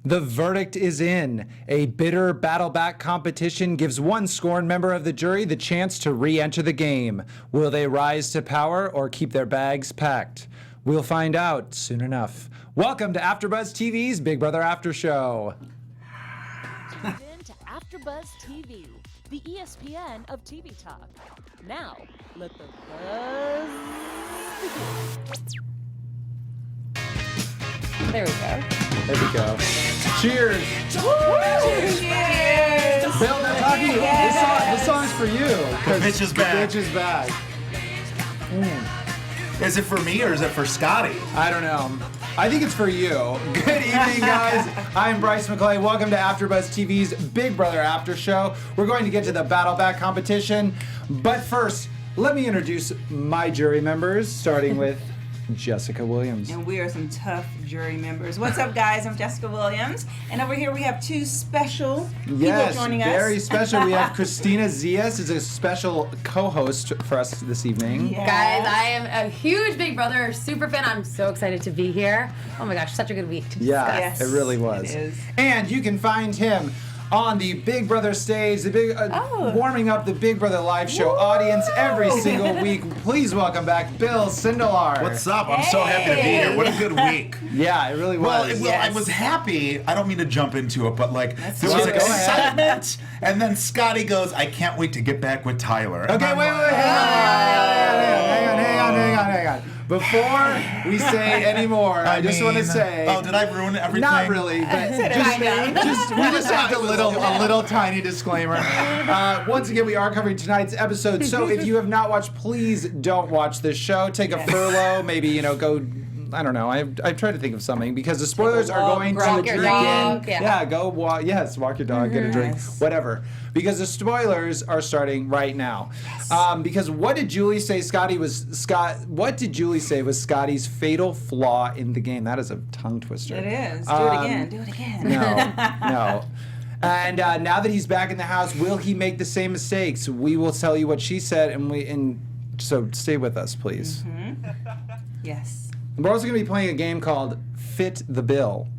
The verdict is in. A bitter battle-back competition gives one scorned member of the jury the chance to re-enter the game. Will they rise to power or keep their bags packed? We'll find out soon enough. Welcome to AfterBuzz TV's Big Brother After Show. In to AfterBuzz TV, the ESPN of TV talk. Now, let the buzz begin. There we go. There we go. Cheers! Cheers! Bill, they're talking. This song's for you. The bitch is back. The bitch is back. Is it for me or is it for Scottie? I don't know. I think it's for you. Good evening, guys. I'm Bryce McLeay. Welcome to AfterBuzz TV's Big Brother After Show. We're going to get to the battle back competition, but first, let me introduce my jury members, starting with Jessica Williams. And we are some tough jury members. What's up, guys? I'm Jessica Williams. And over here we have two special people joining us. Yes, very special. We have Kristina Zias is a special co-host for us this evening. Yes. Guys, I am a huge Big Brother super fan. I'm so excited to be here. Oh my gosh, such a good week to discuss. Yeah, Yes, it really was. it is. And you can find him on the Big Brother stage, the big warming up the Big Brother live show audience every single week. Please welcome back Bill Sindelar. What's up? I'm so happy to be here. What a good week. Yeah, it really was. Well, I was happy. I don't mean to jump into it, but like there was Go ahead. excitement, and then Scottie goes, "I can't wait to get back with Tyler." And Okay, I'm wait, like, hang on. Before we say any more, I just want to say. Oh, did I ruin everything? Not really, but we just have a little tiny disclaimer. Once again, we are covering tonight's episode, so if you have not watched, please don't watch this show. Take a furlough, maybe go. I don't know. I've tried to think of something because the spoilers are going to walk your drink dog. in. Yeah. Go walk. Yes, walk your dog, get a drink, whatever. Because the spoilers are starting right now. Because what did Julie say? What did Julie say was Scottie's fatal flaw in the game? That is a tongue twister. It is. Do it again. Do it again. No. And now that he's back in the house, will he make the same mistakes? We will tell you what she said, and so stay with us, please. Yes. We're also going to be playing a game called Fit the Bill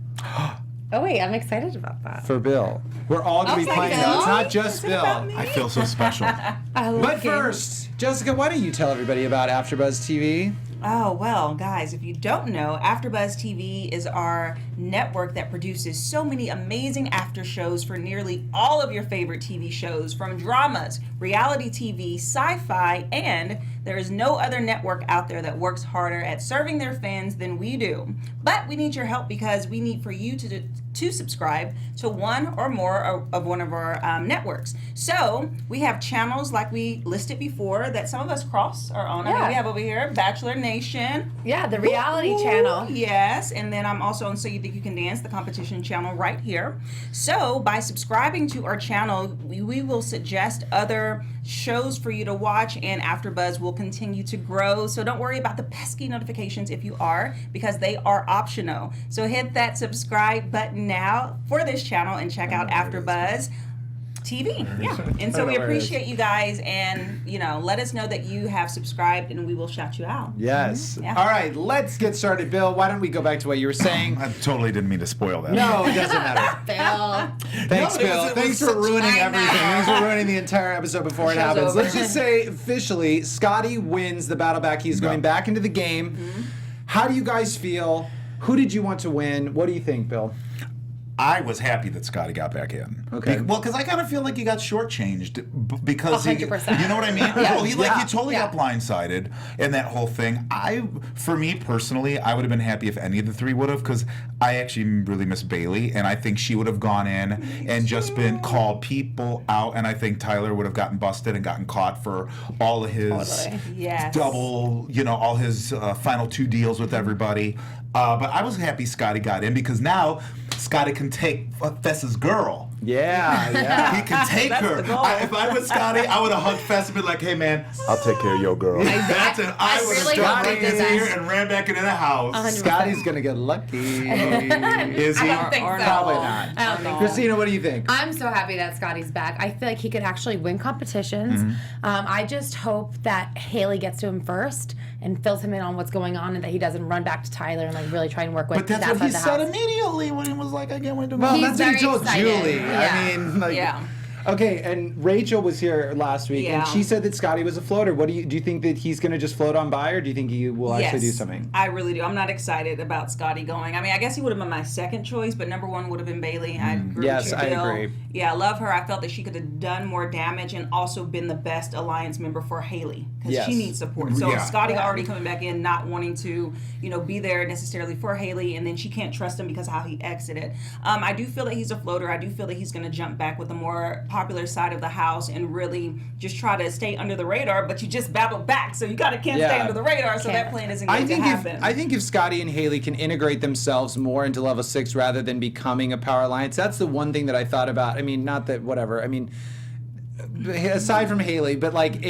Oh wait, I'm excited about that. for Bill. We're all going to be playing that. It's not just Bill. I feel so special. I love But games. first, Jessica, why don't you tell everybody about AfterBuzz TV? Oh, well, guys, if you don't know, AfterBuzz TV is our network that produces so many amazing after shows for nearly all of your favorite TV shows, from dramas, reality TV, sci-fi, and there is no other network out there that works harder at serving their fans than we do. But we need your help because we need for you to subscribe to one or more of one of our networks. So we have channels like we listed before that some of us cross are on. I mean, Yeah. we have over here Bachelor Nation. Yeah, the reality channel. Yes, and then I'm also on So You Think You Can Dance, the competition channel right here. So by subscribing to our channel, we will suggest other shows for you to watch, and AfterBuzz will continue to grow. So don't worry about the pesky notifications if you are, because they are optional. So hit that subscribe button now for this channel and check out AfterBuzz TV. Yeah. And so we appreciate you guys, and let us know that you have subscribed and we will shout you out. Yes. Yeah. All right, let's get started. Bill, why don't we go back to what you were saying? I totally didn't mean to spoil that. No, it doesn't matter. Bill. Thanks, No, it Bill. was Thanks for such- ruining I everything. know. Thanks for ruining the entire episode before it Show's happens. over. Let's just say officially, Scottie wins the battle back. He's going back into the game. How do you guys feel? Who did you want to win? What do you think, Bill? I was happy that Scottie got back in. Okay. Well, because I kind of feel like he got shortchanged because he, 100%. you know what I mean? Yeah. Well, he totally Yeah. got blindsided in that whole thing. For me personally, I would have been happy if any of the three would have, because I actually really miss Bailey, and I think she would have gone in and just been called people out, and I think Tyler would have gotten busted and gotten caught for all of his Totally. Yes. double, all his final two deals with everybody. But I was happy Scottie got in, because now Scottie can take Fess's girl. Yeah. He can take her. the goal. If I was Scottie, I would have hugged Fess and been like, "Hey man, I'll take care of your girl." That's it. I would have really jumped hope right they in do here that. and ran back into the house. 100%. Scotty's gonna get lucky. Is he? I don't think so. Probably not. I don't think so. Christina, what do you think? I'm so happy that Scotty's back. I feel like he could actually win competitions. I just hope that Haley gets to him first and fills him in on what's going on, and that he doesn't run back to Tyler and like really try and work with But that's that what side he of the said house. immediately when he was like, "I can't wait to." Well, He's that's what he very told excited. Julie. Yeah. I mean, like, Yeah. Okay, and Rachel was here last week, and Yeah. she said that Scotty was a floater. What do you think that he's going to just float on by, or do you think he will actually do something? I really do. I'm not excited about Scotty going. I mean, I guess he would have been my second choice, but number one would have been Bailey. I agree Yes, with you, I Bill. agree. Yeah, I love her. I felt that she could have done more damage and also been the best alliance member for Haley because Yes. she needs support. So Yeah. Scotty already coming back in, not wanting to, be there necessarily for Haley, and then she can't trust him because of how he exited. I do feel that he's a floater. I do feel that he's going to jump back with the more popular side of the house and really just try to stay under the radar. But you just battled back, so you can't stay Yeah. under the radar. So that plan isn't going to happen. I think if Scotty and Haley can integrate themselves more into level 6 rather than becoming a power alliance, that's the one thing that I thought about. I mean, not that whatever. I mean, aside from Haley, but like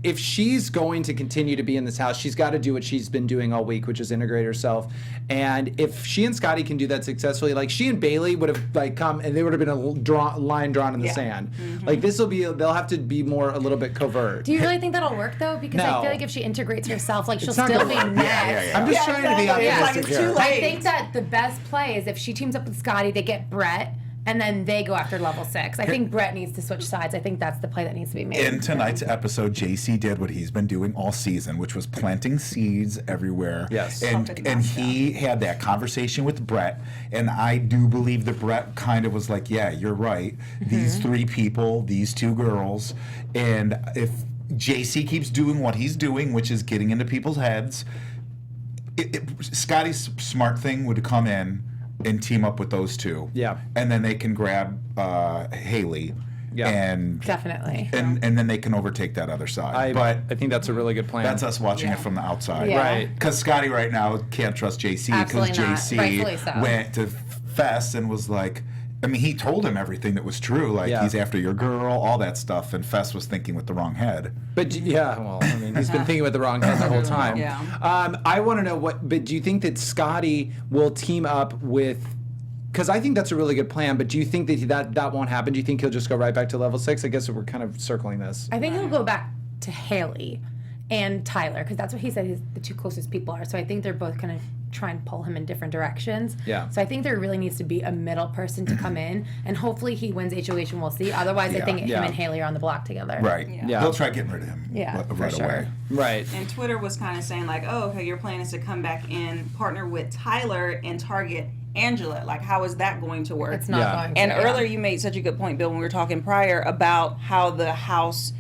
if she's going to continue to be in this house, she's got to do what she's been doing all week, which is integrate herself. And if she and Scotty can do that successfully, like she and Bailey would have like come and there would have been a line drawn in the sand. Like this will be, they'll have to be a little bit covert. Do you really think that'll work though? Because No. I feel like if she integrates herself, like she'll It's not still gonna be work. next. I'm just trying to be exactly. It's like optimistic it's here. too late. I think that the best play is if she teams up with Scotty, they get Brett, and then they go after level 6. I think Brett needs to switch sides. I think that's the play that needs to be made. In tonight's episode, JC did what he's been doing all season, which was planting seeds everywhere. Yes. And he had that conversation with Brett, and I do believe that Brett kind of was like, "Yeah, you're right. These 3 people, these 2 girls, and if JC keeps doing what he's doing, which is getting into people's heads, Scotty's smart thing would come in and team up with those 2. Yeah. And then they can grab Haley. Yeah. And Definitely. and then they can overtake that other side. But I think that's a really good plan. that's us watching it from the outside. Yeah. Right. Because Scotty right now can't trust JC because Absolutely not. Rightfully JC so. went to Fess and was like, I mean, he told him everything that was true, like Yeah. he's after your girl, all that stuff, and Fess was thinking with the wrong head. But yeah, well, I mean, he's been thinking with the wrong head the whole time. Yeah. I want to know but do you think that Scotty will team up with? Because I think that's a really good plan. But do you think that won't happen? Do you think he'll just go right back to level 6? I guess we're kind of circling this. I think he'll go back to Haley and Tyler, because that's what he said the 2 closest people are. So I think they're both going to try and pull him in different directions. Yeah. So I think there really needs to be a middle person to come in, and hopefully he wins HOH and we'll see. Otherwise, I think him and Haley are on the block together. Right. Yeah. He'll try getting rid of him for right sure. away. Right. And Twitter was kind of saying like, oh, okay, your plan is to come back and partner with Tyler and target Angela. Like, how is that going to work? It's not Yeah. going to. And yeah. earlier you made such a good point, Bill, when we were talking prior about how the house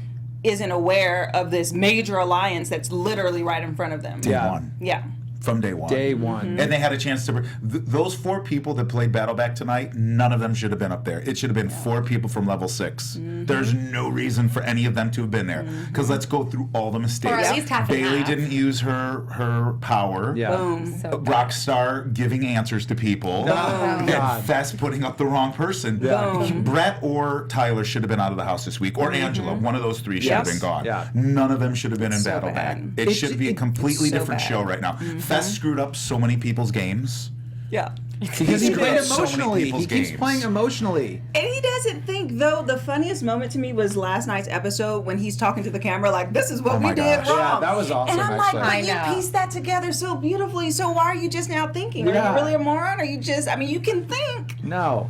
isn't aware of this major alliance that's literally right in front of them. Day Yeah. one. Yeah. From day one. Day one. And they had a chance to. Those 4 people that played Battleback tonight, none of them should have been up there. It should have been 4 people from level 6. There's no reason for any of them to have been there. Because let's go through all the mistakes. Or at least half and Bailey half. didn't use her power. Yeah. Boom. So bad. Rockstar giving answers to people. Oh, And God. Fess putting up the wrong person. Yeah. Brett or Tyler should have been out of the house this week. Or Angela. One of those 3 should have Yes. been gone. Yeah. None of them should have been in so Battleback. bad. It should be a completely so different bad. show right now. Fess screwed up so many people's games. Yeah. Because he screwed played up so many emotionally. people's He keeps games. playing emotionally. And he doesn't think, though, the funniest moment to me was last night's episode when he's talking to the camera like, this is what Oh we my did gosh. wrong. Yeah, that was awesome, And I'm actually. like, I but you know. pieced that together so beautifully, so why are you just now thinking? Are Yeah. you really a moron? Or you just, I mean, you can think. No.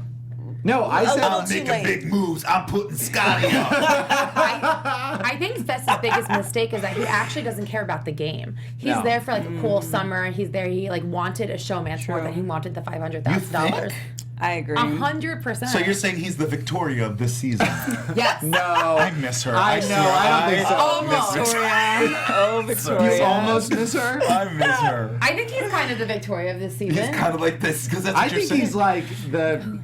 No, I said. little I'm too making late. big moves. I'm putting Scotty up. I think Fess's biggest mistake is that he actually doesn't care about the game. He's No. there for like a cool summer. He's there. He like wanted a showman more than he wanted the $500,000. I agree. 100%. So you're saying he's the Victoria of this season? yes. No. I miss her. I know, swear, I don't think so. Almost. miss her. Oh, You Victoria. almost miss her? I miss her. I think he's kind of the Victoria of this season. He's kind of like this because that's what I you're think saying. he's like the.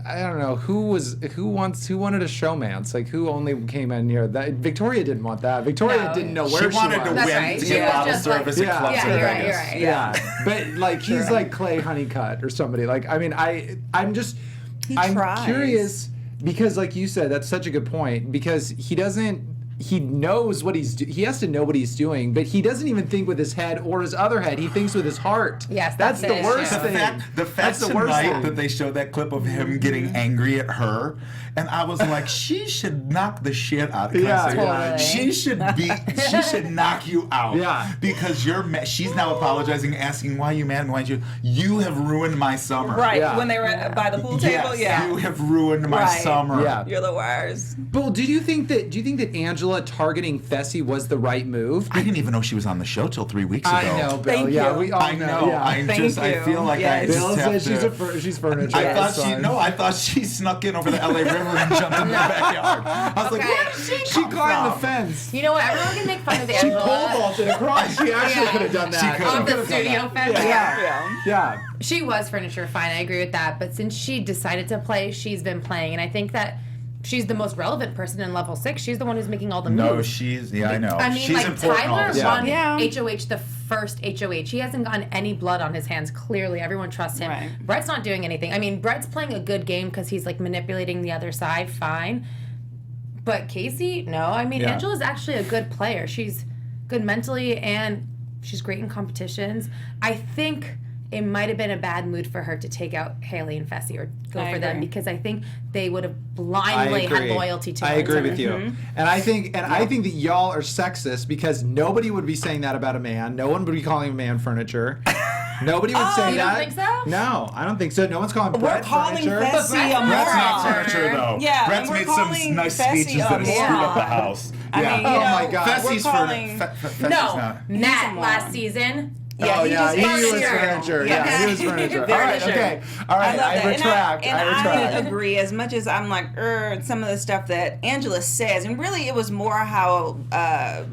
I don't know who wanted a showmance. Like who only came in here. That Victoria didn't want that. Victoria No. didn't know She where she wanted was. to That's win right. to She get was bottle just like- service at Yeah. clubs Yeah, in you're right, Vegas. you're right. Yeah, but like he's like Clay Honeycutt or somebody. Like I mean, I'm He I'm tries. curious. because like you said, that's such a good point, because he knows what he has to know what he's doing, but he doesn't even think with his head or his other head. He thinks with his heart. Yes, that's the the worst issue. thing. The fact tonight that they showed that clip of him getting angry at her, and I was like, she should knock the shit out of Yeah, totally. She should knock you out. Yeah. Because you're mad. She's now apologizing, asking, why are you mad? Why you have ruined my summer. Right, Yeah. when they were by the pool table, Yes, you have ruined my Right. summer. Yeah. You're the worst. Bull, do you think that Angela targeting Fessy was the right move? I didn't even know she was on the show till 3 weeks ago. I know, Bill. Thank yeah, you. we all I know. Yeah. I Thank feel you. like Yes. I just Bill have says to. she's furniture. I That's thought fine. I thought she snuck in over the LA River and jumped in the backyard. I was like, Okay. where did she She come climbed the from? fence. You know what? Everyone can make fun of She Angela. pole vaulted across. She actually Yeah. could have done that. She could've. On the could've done studio that. fence. Yeah. Yeah. She was furniture fine. I agree with that. But since she decided to play, she's been playing, and I think that she's the most relevant person in level 6. She's the one who's making all the No, moves. I know. I mean, She's like important all Tyler the won time. Yeah. HOH the first HOH. He hasn't gotten any blood on his hands. Clearly, everyone trusts him. Right. Brett's not doing anything. I mean, Brett's playing a good game because he's like manipulating the other side. Fine. But Casey, no. I mean, Yeah. Angela's actually a good player. She's good mentally and she's great in competitions. I think it might have been a bad mood for her to take out Haley and Fessy or go I for them agree. because I think they would have blindly had loyalty to her. I agree with you, Mm-hmm. and I think that y'all are sexist because nobody would be saying that about a man. No one would be calling a man furniture. Nobody would say you that. don't think so? No, I don't think so. No one's calling We're Brett calling furniture. Fessy a Brett's not moron. furniture, though. Yeah, Brett's and we're made some calling nice Fessy speeches a that have screwed up the moron. house. I Yeah. mean, you Oh know, my God. Fessy's we're calling. Fessy's No, not. Matt a last moron. season. Yeah, Oh he yeah, just he furniture. was furniture. Yeah, Yeah. he was furniture. All Very right, sure. okay. All right, I love that. retract. And I retract. I agree. As much as I'm like, some of the stuff that Angela says, and really it was more how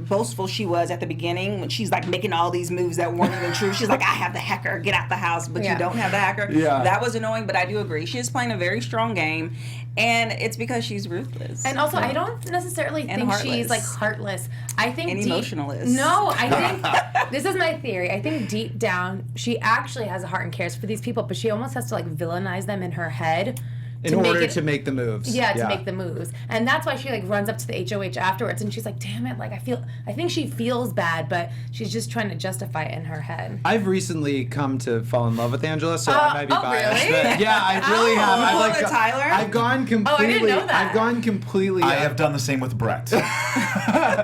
boastful she was at the beginning when she's like making all these moves that weren't even true. She's like, I have the hacker, get out the house, but Yeah. you don't have the hacker. Yeah. That was annoying, but I do agree. She is playing a very strong game, and it's because she's ruthless. And also, I don't necessarily And think heartless. she's like heartless. I think And deep, emotionalist. No, I think this is my theory. I think deep down she actually has a heart and cares for these people, but she almost has to like villainize them in her head. In order to make the moves. Yeah, to make the moves. And that's why she like runs up to the HOH afterwards and she's like, damn it, like I think she feels bad, but she's just trying to justify it in her head. I've recently come to fall in love with Angela, so I might be oh, biased. really? But yeah, I really have. I've Pull like it, Tyler? I've gone completely. I didn't know that. I've gone completely. I have done the same with Brett.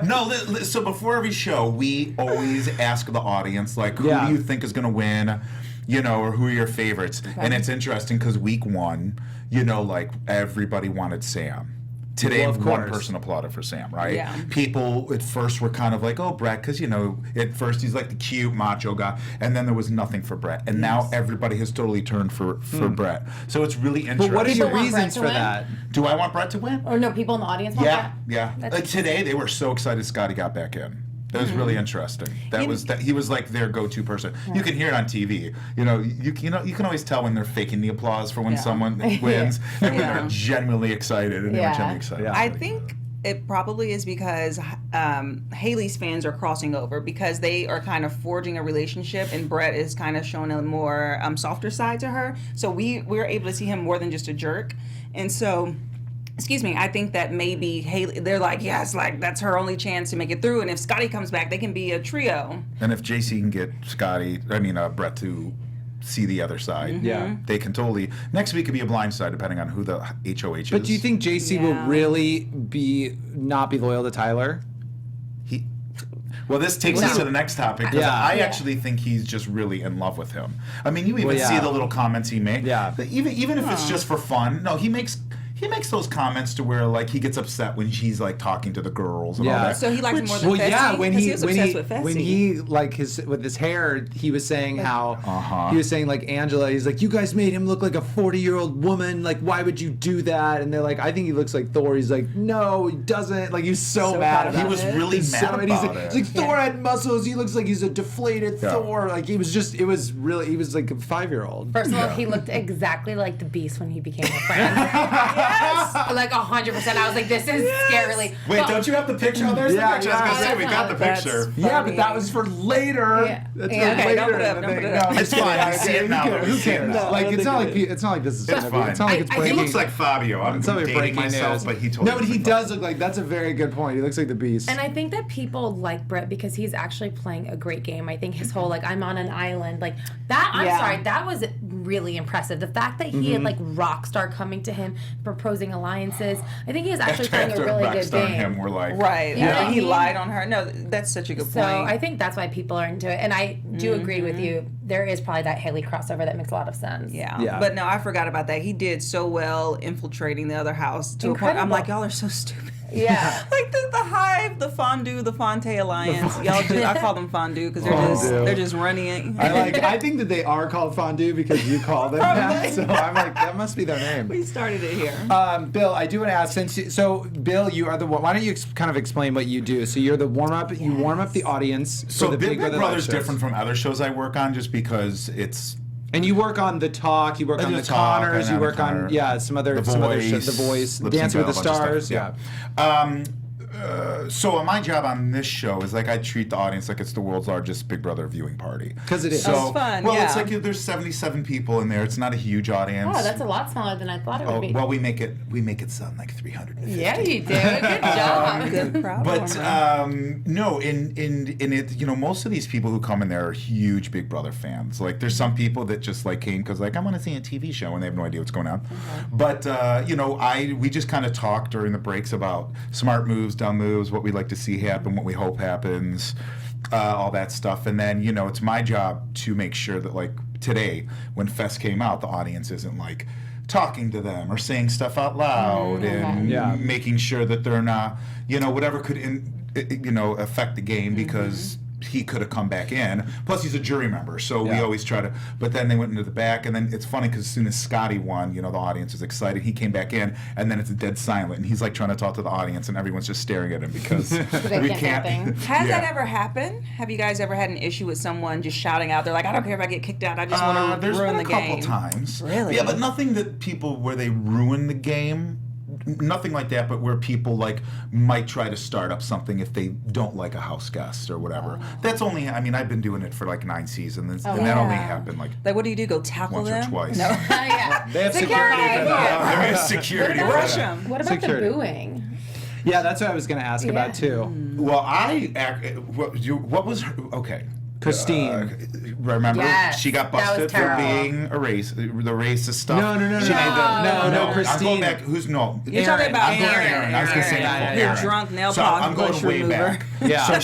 No, so before every show, we always ask the audience, like, who Yeah. do you think is going to win, or who are your favorites? And it's interesting because week 1, like, everybody wanted Sam. Today, Well, of one course. person applauded for Sam, right? Yeah. People at first were kind of like, oh, Brett, because, at first he's like the cute macho guy, and then there was nothing for Brett. And now everybody has totally turned for Brett. So it's really interesting. But what are your People want Brett reasons to for win? that? Do I want Brett to win? Or no, people in the audience want Yeah, that? yeah. That's Today they were so excited Scottie got back in. That was really interesting. He was like their go-to person. You can hear it on TV. You can always tell when they're faking the applause for when someone wins and when they're genuinely excited and they were Yeah. genuinely excited. Yeah. I think it probably is because Haley's fans are crossing over because they are kind of forging a relationship, and Brett is kind of showing a more softer side to her. So we're able to see him more than just a jerk, and so. Excuse me, I think that maybe Haley, they're like, yes, like that's her only chance to make it through. And if Scottie comes back, they can be a trio. And if JC can get Brett to see the other side, Yeah. they can totally. Next week could be a blind side depending on who the HOH is. But do you think JC will Yeah. really not be loyal to Tyler? Well, this takes us to the next topic because Yeah. I Yeah. actually think he's just really in love with him. I mean, you even Well, yeah. see the little comments he made. Yeah. Even if it's just for fun. No, he makes those comments to where like he gets upset when she's like talking to the girls and all Yeah. that. So he likes more than Well, Fessy? yeah, 'Cause he was obsessed with Fessy. when he like with his hair, he was saying how he was saying like Angela. He's like, you guys made him look like a 40-year-old woman. Like, why would you do that? And they're like, I think he looks like Thor. He's like, no, he doesn't. Like, he's so So mad proud about he was it. really He's mad so- and he's about like, it. He's like, Thor had muscles. He looks like he's a deflated Yeah. Thor. Like, he was like a 5-year-old. First of all, he looked exactly like the Beast when he became a friend. Yes. Like 100%. I was like, this is scarily. Wait, But- don't you have the picture? Oh, there's Yeah, the picture. I was yeah. gonna say we got the That's picture. Yeah, but that was for later. Yeah. That's Yeah. for Okay, later. don't put it up, in the don't thing. put it up. No, It's fine. I see it now, but Who we see it cares? now. Like I it's don't not think like it's not like this is. It's fine. It's not like it's I He breaking. looks like Fabio. I'm It's not like dating breaking myself, news. but he totally No, but he looks like does look like. That's a very good point. He looks like the Beast. And I think that people like Brett because he's actually playing a great game. I think his whole like I'm on an island like that. I'm Yeah. sorry, that was really impressive. The fact that he had like Rockstar coming to him proposing alliances. I think he is actually playing a really good Rockstar and game. him were like, Right. Yeah. Yeah. He lied on her. No, that's such a good So point. I think that's why people are into it. And I do agree with you. There is probably that Haley crossover that makes a lot of sense. Yeah. Yeah. But no, I forgot about that. He did so well infiltrating the other house to a point. I'm Incredible. like, y'all are so stupid. Yeah. Like the Hive, the Fondue, the Fonte Alliance. Y'all just, I call them Fondue because Fondue. they're just running. I think that they are called fondue because you call them that. So I'm like, that must be their name. We started it here. Bill, I do want to ask. Bill, you are the one. Why don't you kind of explain what you do? So you're the warm up. You warm up the audience. So for the Big Brother Brother's live shows. different from other shows I work on just because it's And you work on the talk. You work I on do the The Talk, Connors. and You on The work on Connor. some other The shows. The Voice, Lip Sync Dancing with the Battle, a bunch of Stars. stuff, So my job on this show is like I treat the audience like it's the world's largest Big Brother viewing party. 'Cause it is. So, That's fun, well, it's yeah. like there's 77 people in there. It's not a huge audience. Oh, that's a lot smaller than I thought it would Oh, be. well, we make it sound like 350. Yeah, you do. Good job. Good crowd. But warmer. no, in it, most of these people who come in there are huge Big Brother fans. Like, there's some people that just like came because like I want to see a TV show and they have no idea what's going on. But we just kind of talk during the breaks about smart moves, dumb moves, what we like to see happen, what we hope happens, all that stuff. And then it's my job to make sure that like today when Fest came out, the audience isn't like talking to them or saying stuff out loud and Yeah. making sure that they're not, whatever could, affect the game because he could have come back in. Plus, he's a jury member, so we Yeah. always try to. But then they went into the back, and then it's funny because as soon as Scottie won, the audience is excited. He came back in, and then it's dead silent, and he's like trying to talk to the audience, and everyone's just staring at him because They we can't say a thing. Has Yeah. that ever happened? Have you guys ever had an issue with someone just shouting out? They're like, I don't care if I get kicked out. I just want to There's ruin been the a couple game. times. Really? Yeah, but nothing that people where they ruin the game. Nothing like that, but where people like might try to start up something if they don't like a house guest or whatever. That's only. I mean, I've been doing it for like 9 seasons, and that only happened like Like, what do you do? Go tackle once them? or twice. No. Yeah. They have security. for that. There is security. What about- Rush 'em. What about Security. the booing? Yeah, that's what I was going to ask about too. Well, what was her, okay? Christine. Remember, Yes, she got that was busted for terrible. being the racist stuff. No. She made the, No, I'm Christine. going back. Who's no? You're talking about I'm going Aaron. I was gonna say Aaron. Your Aaron. drunk nail So polish I'm going bush way remover. back. Yeah.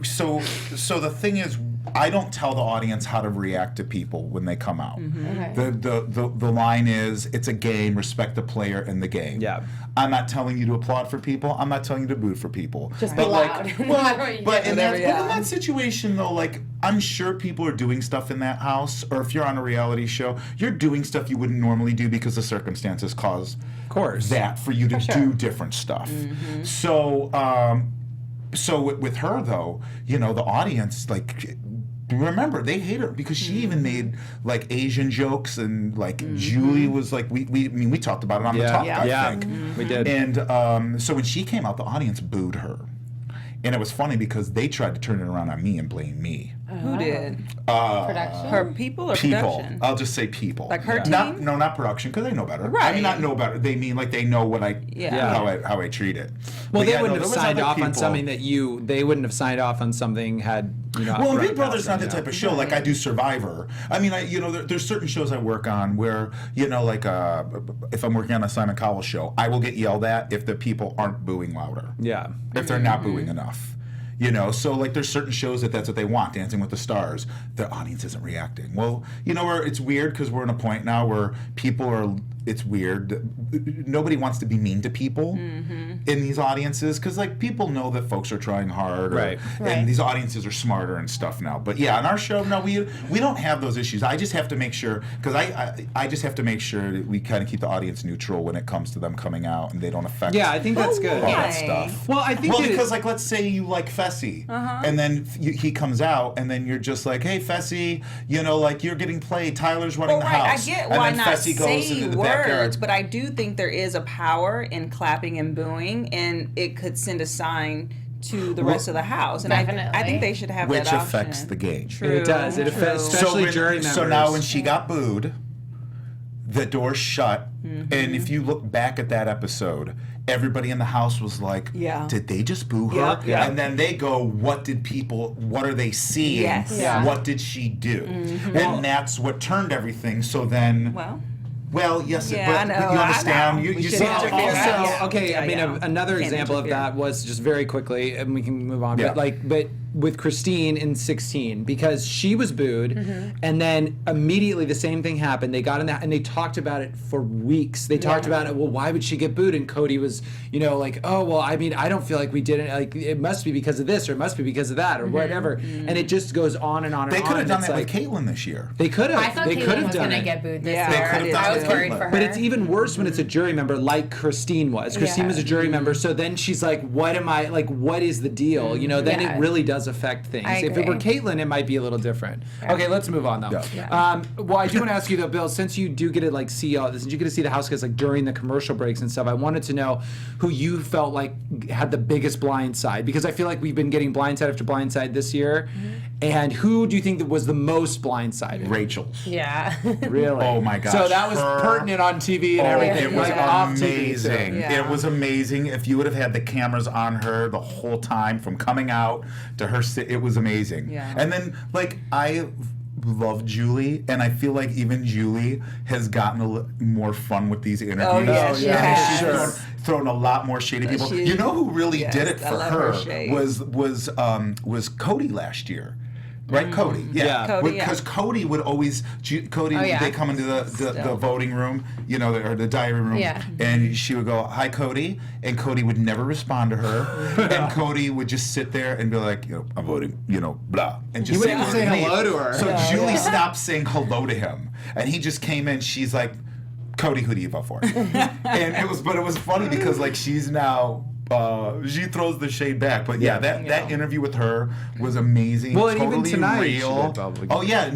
So so the thing is, I don't tell the audience how to react to people when they come out. Okay. The line is, it's a game. Respect the player in the game. Yeah. I'm not telling you to applaud for people. I'm not telling you to boot for people. Just but be loud. but in Whatever, that situation though, like I'm sure people are doing stuff in that house, or if you're on a reality show, you're doing stuff you wouldn't normally do because the circumstances cause course. that for you to sure. do different stuff. So with her though, the audience like. Remember, they hate her because she even made like Asian jokes and like Julie was like we talked about it on the talk. I think. We did. And so when she came out, the audience booed her, and it was funny because they tried to turn it around on me and blame me. Who did? Production. Her people or People, production? I'll just say people. Like her Not, team? no, not production because they know better. I Right. mean, not know better. They mean like they know what Yeah. how I treat it. Well, But they yeah, wouldn't no, have there was signed other off on people. something that they wouldn't have signed off on something had Well, and Big Right, Brother's not the yeah. type of show. Like I do Survivor. I mean, there's certain shows I work on where like if I'm working on a Simon Cowell show, I will get yelled at if the people aren't booing louder. Yeah. If they're not booing enough. So like there's certain shows that's what they want, Dancing with the Stars. The audience isn't reacting. Well, where it's weird because we're in a point now where people are. It's weird. Nobody wants to be mean to people in these audiences because like people know that folks are trying hard, Right. And these audiences are smarter and stuff now. But yeah, on our show, no, we don't have those issues. I just have to make sure because I just have to make sure that we kind of keep the audience neutral when it comes to them coming out and they don't affect. Yeah, I think that's good. all why? that stuff. Well, I think that because like let's say you like Fessy, and then he comes out, and then you're just like, hey Fessy, like you're getting played. Tyler's running Well, the right, I house, get and why then not Fessy goes say into the words backyard. but I do think there is a power in clapping and booing, and it could send a sign to the rest of the house. And Definitely. I think they should have Which that option. affects the game. True. It does. It affects, True. especially when- jury members. So now when she got booed, the door shut, and if you look back at that episode, everybody in the house was like, Yeah. did they just boo her? Yep. Yeah. And then they go, what are they seeing? Yes. Yeah. What did she do? And that's what turned everything. So then, well, yes, Yeah, but I know, you I understand? know. You We see should how it interfere. goes? Also, Yeah. okay, Yeah, I mean, yeah. another Can't example of interfere. that was just very quickly, and we can move on. Yeah. But with Christine in 16, because she was booed, and then immediately the same thing happened. They got in that, and they talked about it for weeks. They talked about it. Well, why would she get booed? And Cody was, like, oh, well, I mean, I don't feel like we didn't. Like, it must be because of this, or it must be because of that, or whatever. And it just goes on and on and They on. could have done It's that like, with Caitlyn this year. They could have. I thought They could Caitlyn have was done going to it. get booed this Yeah, year. they could have done I it was too. worried for her. But it's even worse when it's a jury member, like Christine was. Christine was a jury member, so then she's like, "What am I like? What is the deal?" Then Yeah. it really does affect things. I If it were agree. Caitlyn, it might be a little different. Okay, let's move on though. Yeah. Well, I do want to ask you though, Bill, since you do get to like see all this, since you get to see the house guys like during the commercial breaks and stuff, I wanted to know who you felt like had the biggest blind side, because I feel like we've been getting blindside after blindside this year, and who do you think that was the most blindsided? Rachel's. Yeah. Really? Oh my gosh. So that was Her- pertinent on TV and everything. It was like off TV too. amazing. Yeah. It was amazing. If you would have had the cameras on her the whole time from coming out to her, it was amazing. Yeah. And then, like, I love Julie, and I feel like even Julie has gotten more fun with these interviews. Oh, yeah, she has. She's Sure. thrown a lot more shade at people. She- You know who really yes, did it I for love her her shade. was Cody last year. Right, Cody. Yeah. Cody, yeah. Because Cody would always, Cody, Oh, yeah. they come into the voting room, or the diary room, Yeah. and she would go, "Hi, Cody," and Cody would never respond to her, and Cody would just sit there and be like, "I'm voting," blah, and just He wouldn't even say leave. hello to her. So Julie stopped saying hello to him, and he just came in. She's like, "Cody, who do you vote for?" And it was funny because like she's now. She throws the shade back, but that interview with her was amazing. Well, and even totally tonight she real. did probably. Oh yeah,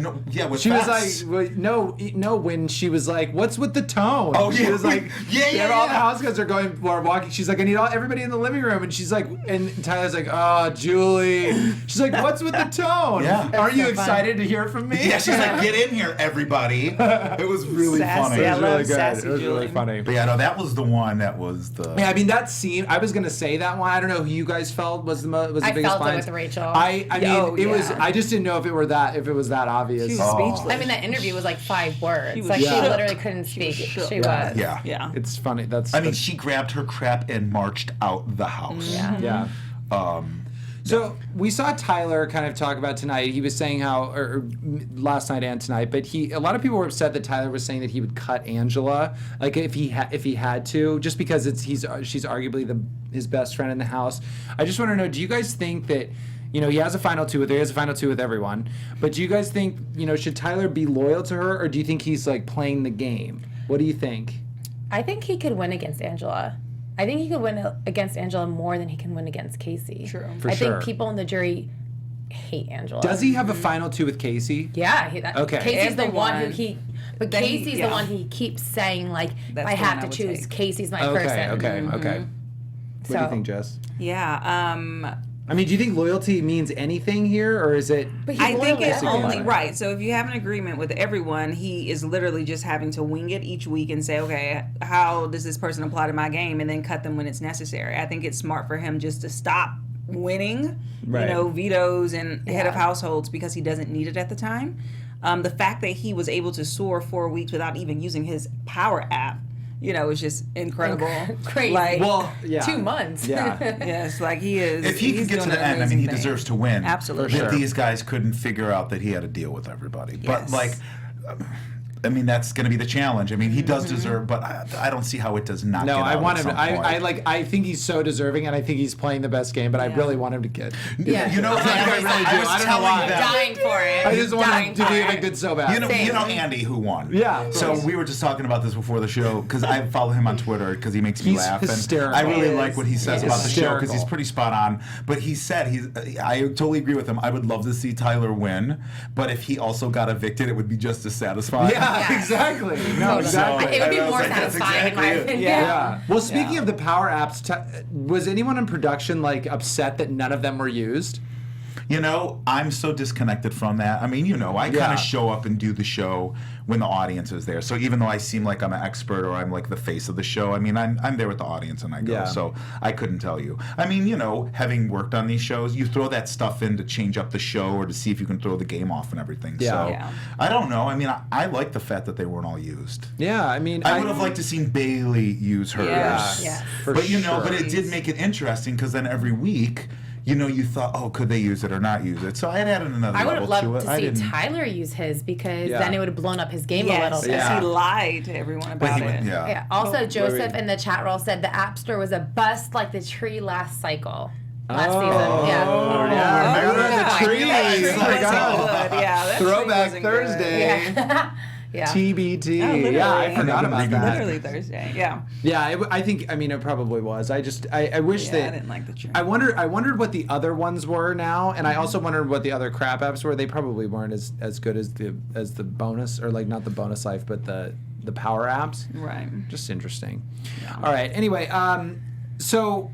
with She was facts. like, no, when she was like, "What's with the tone?" Oh, she yeah. was like, Yeah, all the yeah. house guys are walking. She's like, "I need everybody in the living room," and she's like, and Tyler's like, "Oh, Julie." She's like, "What's with the tone? Yeah. Are you so fun. excited to hear from me?" Yeah, she's like, "Get in here, everybody." It was really Sassy. funny. I It was love really good. sassy It was really Julie. funny. But yeah, no, that was the one that was the. Yeah, I mean that scene. I was gonna say that one. I don't know who you guys felt was the biggest. I felt it blind. with Rachel. I mean, Oh, it was. yeah. I just didn't know if it was that obvious. She was Oh. speechless. I mean, that interview was like 5 words. She was Like, she shook. literally couldn't speak. shook. She was. Yeah. Yeah. It's funny. That's. I mean, she grabbed her crap and marched out the house. Yeah. Yeah. So we saw Tyler kind of talk about tonight. He was saying how, or last night and tonight, but a lot of people were upset that Tyler was saying that he would cut Angela, like if he had to, just because she's arguably his best friend in the house. I just want to know, do you guys think that, he has a final two with her, he has a final two with everyone, but do you guys think, should Tyler be loyal to her, or do you think he's like playing the game? What do you think? I think he could win against Angela. I think he could win against Angela more than he can win against Casey. True. For I sure. think people in the jury hate Angela. Does he have a final two with Casey? Yeah. Okay. Casey's the one who Everyone. But That he- Casey's yeah. the one he keeps saying, like, That's if I the one have I to would choose, take. Casey's my Okay, person. okay. What do you So- think, Jess? Yeah. I mean, do you think loyalty means anything here, or is it? But he's I think loyal it's to only everyone. right. So if you have an agreement with everyone, he is literally just having to wing it each week and say, okay, how does this person apply to my game, and then cut them when it's necessary. I think it's smart for him just to stop winning, Right. vetoes and head of Yeah. households because he doesn't need it at the time. The fact that he was able to soar 4 weeks without even using his power app, is just incredible. Crazy. Like, Well, yeah. 2 months. Yeah. yes, like he is. If he he's can get to doing the an end, I mean, he amazing thing. deserves to win. Absolutely. But Sure. these guys couldn't figure out that he had to deal with everybody. But Yes. like, I mean, that's going to be the challenge. I mean, he does deserve, but I don't see how it does not. No, get I out want at him. some I point. I think he's so deserving, and I think he's playing the best game. But I Yeah. really want him to get. Yeah. You know, I I really do. I was I don't know telling why. them. Dying for it. I just want Dying him to for be it. evicted so bad. You know, Same. Andy who won. Yeah, of So course. we were just talking about this before the show because I follow him on Twitter because he makes me He's laugh. hysterical. And I really He like is. what he says He's about the show because hysterical. he's pretty spot on. But he said I totally agree with him. I would love to see Tyler win, but if he also got evicted, it would be just as satisfying. Yeah, Yeah, exactly. No, exactly. It would be I was more like, that's satisfying in my exactly it. opinion. Yeah. Well, speaking of the power apps, was anyone in production like upset that none of them were used? You know, I'm so disconnected from that. I mean, you know, I kind Yeah. of show up and do the show when the audience is there. So even though I seem like I'm an expert or I'm like the face of the show, I mean, I'm there with the audience and I go. Yeah. So I couldn't tell you. I mean, you know, having worked on these shows, you throw that stuff in to change up the show or to see if you can throw the game off and everything. Yeah. So Yeah. I don't know. I mean, I like the fact that they weren't all used. Yeah, I mean, I would have liked to seen Bailey use hers. Yes. Yes. for But you know, sure. but it did make it interesting because then every week, you know, you thought, oh, could they use it or not use it? So I added another I would level have to loved it. to I see didn't. Tyler use his because Yeah. then it would have blown up his game a little Yes, bit. Yeah. he lied to everyone But about he it. went, yeah. Yeah. Also, Joseph wait. in the chat roll said the App Store was a bust like the tree last cycle. Last Oh, season. Yeah. yeah. Remember yeah. the tree? Yes, Oh my that God. wasn't good. Yeah, that tree Throwback wasn't good. Thursday. Yeah. Yeah. TBT. Oh, literally. Yeah, I forgot about that. Literally Thursday. Yeah. Yeah, I think. I mean, it probably was. I wish Yeah, that. I didn't like the tree. I wondered what the other ones were now, and I also wondered what the other crap apps were. They probably weren't as good as the bonus, or like not the bonus life, but the power apps. Right. Just interesting. All right. Anyway, so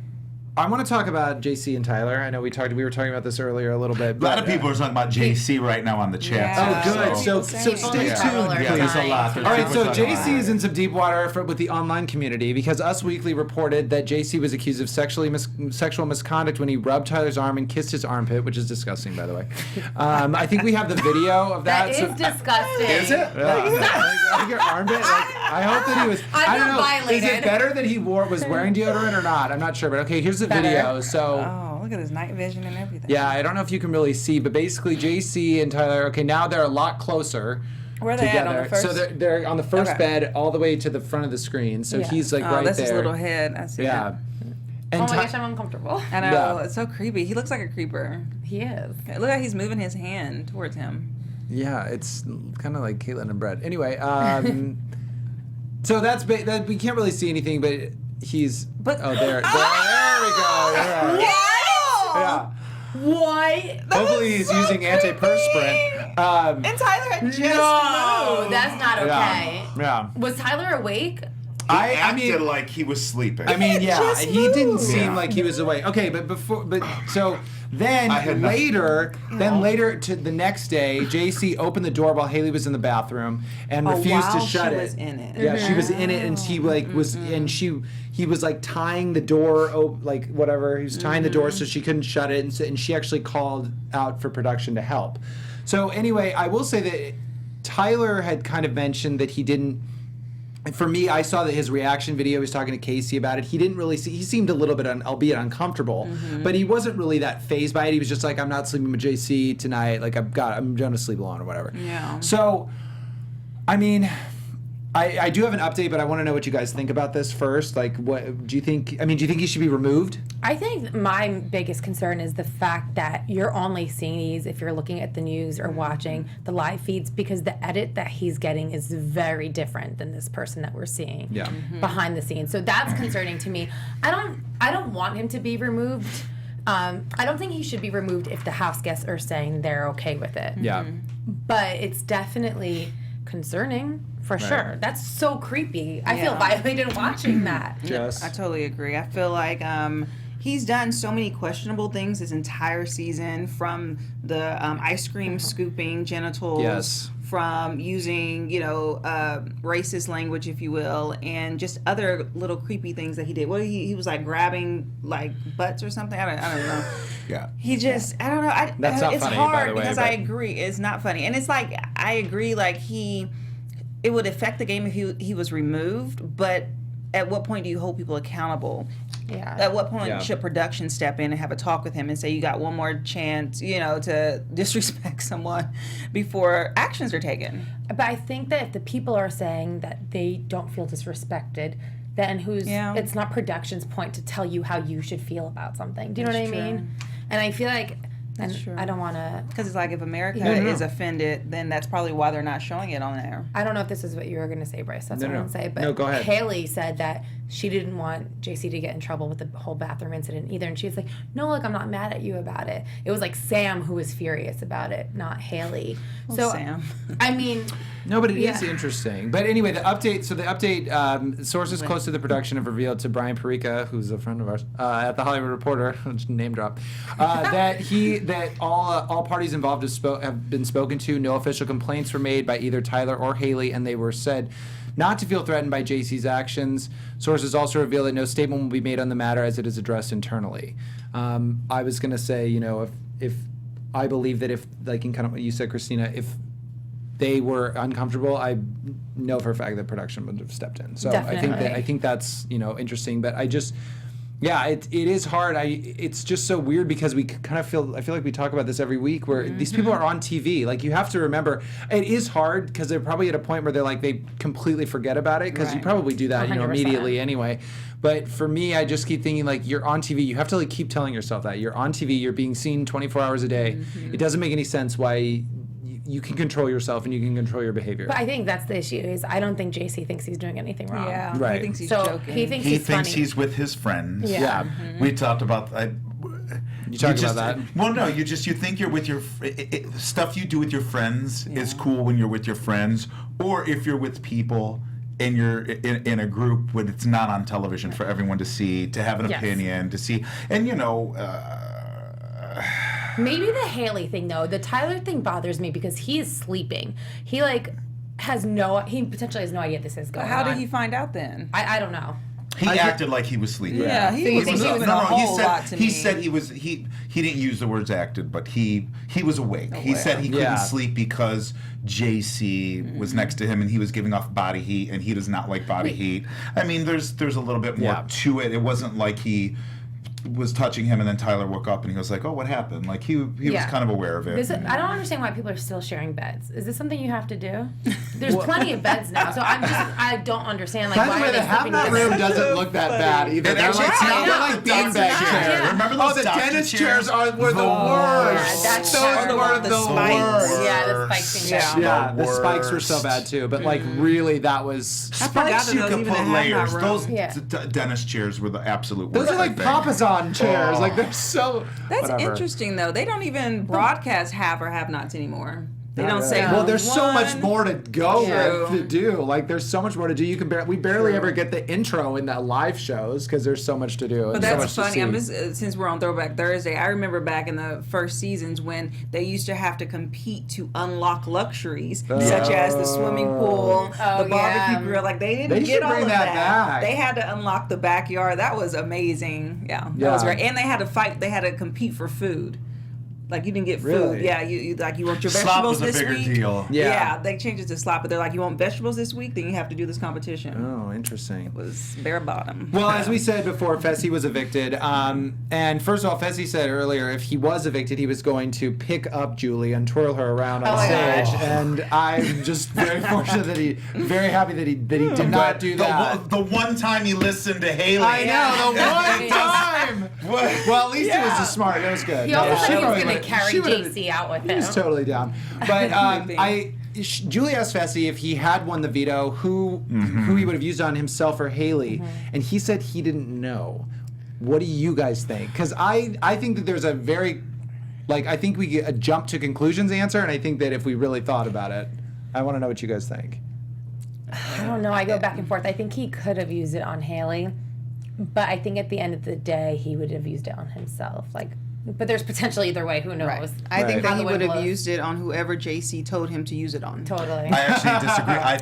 I want to talk about JC and Tyler. I know we were talking about this earlier a little bit. A lot of people are talking about JC right now on the chat. Yeah. Oh, good. So, So People stay in the tuned, chat roll are yeah, there's a dying. lot. All right, so People talking JC is in some deep water with the online community because Us Weekly reported that JC was accused of sexual misconduct when he rubbed Tyler's arm and kissed his armpit, which is disgusting, by the way. I think we have the video of that. That is disgusting. Is it? Like your armpit? Like, I hope that he was. I'm I don't not know. violated. Is it better that he was wearing deodorant or not? I'm not sure, but okay, here's the Better. video. So. Oh, look at his night vision and everything. Yeah, I don't know if you can really see, but basically JC and Tyler, okay, now they're a lot closer Where are they together. at on the first? So they're on the first Okay. bed all the way to the front of the screen. So Yeah. he's like Oh, right that's there. his little head. I see Yeah. it. And Oh my Ty- gosh, I'm uncomfortable. I know. Yeah. It's so creepy. He looks like a creeper. He is. Look how he's moving his hand towards him. yeah, it's kind of like Caitlin and Brett. Anyway, so that's that we can't really see anything, but he's But- there we go. Yeah. Yeah. What? Hopefully he's using antiperspirant. And Tyler had just No, moved. that's not okay. Yeah. Was Tyler awake? I I mean, acted like he was sleeping. I mean, yeah, just he didn't moved. seem Yeah. like he was awake. Okay, but so then I had nothing. later to the next day, JC opened the door while Haley was in the bathroom and Oh, refused to while shut she it. was in it. Yeah, she was in it, and he like was, and he was like tying the door, like whatever. He was tying the door so she couldn't shut it, and she actually called out for production to help. So anyway, I will say that Tyler had kind of mentioned that he didn't. For me, I saw that his reaction video. He was talking to Casey about it. He didn't really see. He seemed a little bit, albeit uncomfortable, but he wasn't really that fazed by it. He was just like, "I'm not sleeping with JC tonight. Like, I'm going to sleep alone or whatever." Yeah. So, I mean, I do have an update, but I want to know what you guys think about this first. Like, what do you think? I mean, do you think he should be removed? I think my biggest concern is the fact that you're only seeing these if you're looking at the news or watching the live feeds because the edit that he's getting is very different than this person that we're seeing Yeah. behind the scenes. So that's concerning to me. I don't want him to be removed. I don't think he should be removed if the house guests are saying they're okay with it. Yeah. But it's definitely concerning for sure. That's so creepy. I feel Yeah. violated watching that. Jess. I totally agree. I feel like he's done so many questionable things this entire season, from the ice cream scooping genitals, Yes. from using, racist language, if you will, and just other little creepy things that he did. What he was like grabbing like butts or something. I don't know. yeah. He just, I don't know. That's not it's funny, hard by the way, because I but- agree. It's not funny. And it's like, I agree, like it would affect the game if he was removed, but at what point do you hold people accountable? Yeah. At what point Yeah. should production step in and have a talk with him and say, you got one more chance, to disrespect someone before actions are taken? But I think that if the people are saying that they don't feel disrespected, then Yeah. it's not production's point to tell you how you should feel about something. Do you know That's what I mean? And I feel like, That's true. I don't want to, Because it's like, if America No. is offended, then that's probably why they're not showing it on air. I don't know if this is what you were going to say, Bryce. That's No, what no. I'm going to say. But No, go ahead. Haley said that she didn't want JC to get in trouble with the whole bathroom incident either. And she was like, no, look, I'm not mad at you about it. It was like Sam who was furious about it, not Haley. So, Sam. I mean... No, but it is interesting. But anyway, the update, sources close to the production have revealed to Brian Perica, who's a friend of ours, at The Hollywood Reporter, name drop, that all parties involved have been spoken to. No official complaints were made by either Tyler or Haley, and they were said not to feel threatened by JC's actions. Sources also reveal that no statement will be made on the matter as it is addressed internally. I was going to say, if I believe that if, like in kind of what you said, Kristina, if they were uncomfortable, I know for a fact that production would have stepped in. So Definitely. I think that's interesting. But it is hard. It's just so weird because we kind of I feel like we talk about this every week where these people are on TV. Like you have to remember, it is hard because they're probably at a point where they're like they completely forget about it because you probably do that 100%. immediately anyway. But for me, I just keep thinking like you're on TV. You have to like keep telling yourself that you're on TV. You're being seen 24 hours a day. It doesn't make any sense why. You can control yourself and you can control your behavior. But I think that's the issue is I don't think JC thinks he's doing anything wrong. Yeah, Right. he thinks he's So joking. he thinks He he's thinks funny. he's with his friends. Yeah. We talked about. You talked about that? Well, no, you think you're with your stuff you do with your friends is cool when you're with your friends, or if you're with people and you're in a group when it's not on television for everyone to see, to have an opinion, to see, and Maybe the Haley thing though, the Tyler thing bothers me because he is sleeping. He potentially has no idea this is going on. How did he find out then? I don't know. He acted like he was sleeping. Yeah, he So you was think he moving was- a whole lot to me. He said he was he didn't use the words acted, but he was awake. He said he couldn't Yeah. sleep because JC was next to him and he was giving off body heat and he does not like body heat. I mean, there's a little bit more to it. It wasn't like he was touching him and then Tyler woke up and he was like, oh, what happened? Like he was kind of aware of it. I don't understand why people are still sharing beds. Is this something you have to do? There's plenty of beds now, so I don't understand By the why way, are they the half sleeping that together? room doesn't look that bad either. It They're actually- like, I they're know. like beanbag It's chairs. not. Remember those the doctor dentist chairs? were the worst. that's Those terrible. were The the spikes. worst. Yeah, the spikes thing. Yeah. Yeah, the The spikes were so worst. bad too. But like really, that was. I forgot Spikes that you those could even put had that layers. room. Those Yeah. dentist chairs were the absolute Those worst. are like I think. Papasan chairs. Oh. Like they're so. That's whatever. interesting though. They don't even broadcast have or have nots anymore. They Not don't really. say. Well, there's so one. much more to go True. to do. Like there's so much more to do. We barely ever get the intro in the live shows because there's so much to do. But and that's so much funny. To see. Since we're on Throwback Thursday, I remember back in the first seasons when they used to have to compete to unlock luxuries such as the swimming pool, Oh, the barbecue yeah. grill. Like they didn't They get should all bring of that back. They had to unlock the backyard. That was amazing. Yeah, that Yeah. was great. And they had to fight. They had to compete for food. Like you didn't get food. Really? Yeah, you want your Slop vegetables was a this bigger week. deal. Yeah. They changed it to slop, but they're like, you want vegetables this week? Then you have to do this competition. Oh, interesting. It was bare bottom. Well, as we said before, Fessy was evicted. And first of all, Fessy said earlier if he was evicted, he was going to pick up Julie and twirl her around on Oh my stage. gosh. And I'm just very fortunate very happy that he did not do that. The one time he listened to Haley. I know, the one time. What? Well, at least it was a smart. It was good. He also Yeah. said he was She going to would've- carry she would've- JC out with He him. was totally down. But Julie asked Fessy if he had won the veto, who he would have used on himself or Haley, and he said he didn't know. What do you guys think? Because I think that there's a very, I think we get a jump to conclusions answer, and I think that if we really thought about it, I want to know what you guys think. I don't know. I go back and forth. I think he could have used it on Haley, but I think at the end of the day, he would have used it on himself. But there's potential either way. Who knows? Right. I think Right. that How he the would wind have blows. used it on whoever JC told him to use it on. Totally. I actually disagree. I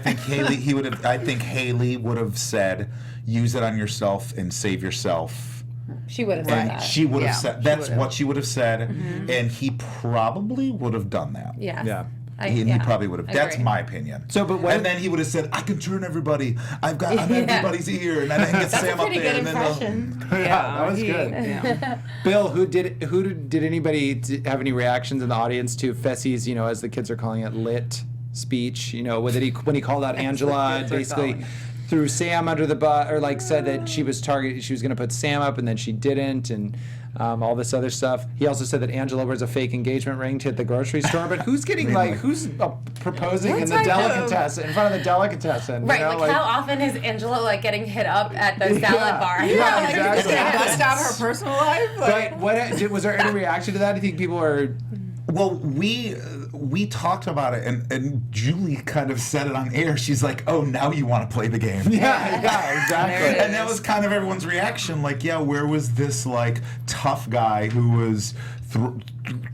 think Haley would have said, "Use it on yourself and save yourself." She would have said And that. she would have Yeah, said she that's would've. what she would have said, and he probably would have done that. Yes. Yeah. He probably would have. That's Agree. my opinion. So, but what- and then he would have said, "I can turn everybody. I'm everybody's ear," and then I can get That's Sam a up pretty there. good And then impression. Yeah, that was good. Yeah. Bill, who did anybody have any reactions in the audience to Fessy's, as the kids are calling it, lit speech? When he called out Angela, and kids are basically calling threw Sam under the bus, or like said that she was going to put Sam up and then she didn't, and all this other stuff. He also said that Angela wears a fake engagement ring to hit the grocery store. But who's getting who's proposing in the delicatessen, in front of the delicatessen? Right, you know, like how often is Angela like getting hit up at the salad bar? Yeah, like, exactly. bust out her personal life. But was there any reaction to that? Do you think people are? Well, we talked about it, and Julie kind of said it on air. She's like, "Oh, now you want to play the game?" Yeah, exactly. And that was kind of everyone's reaction. Like, yeah, where was this like tough guy who was trying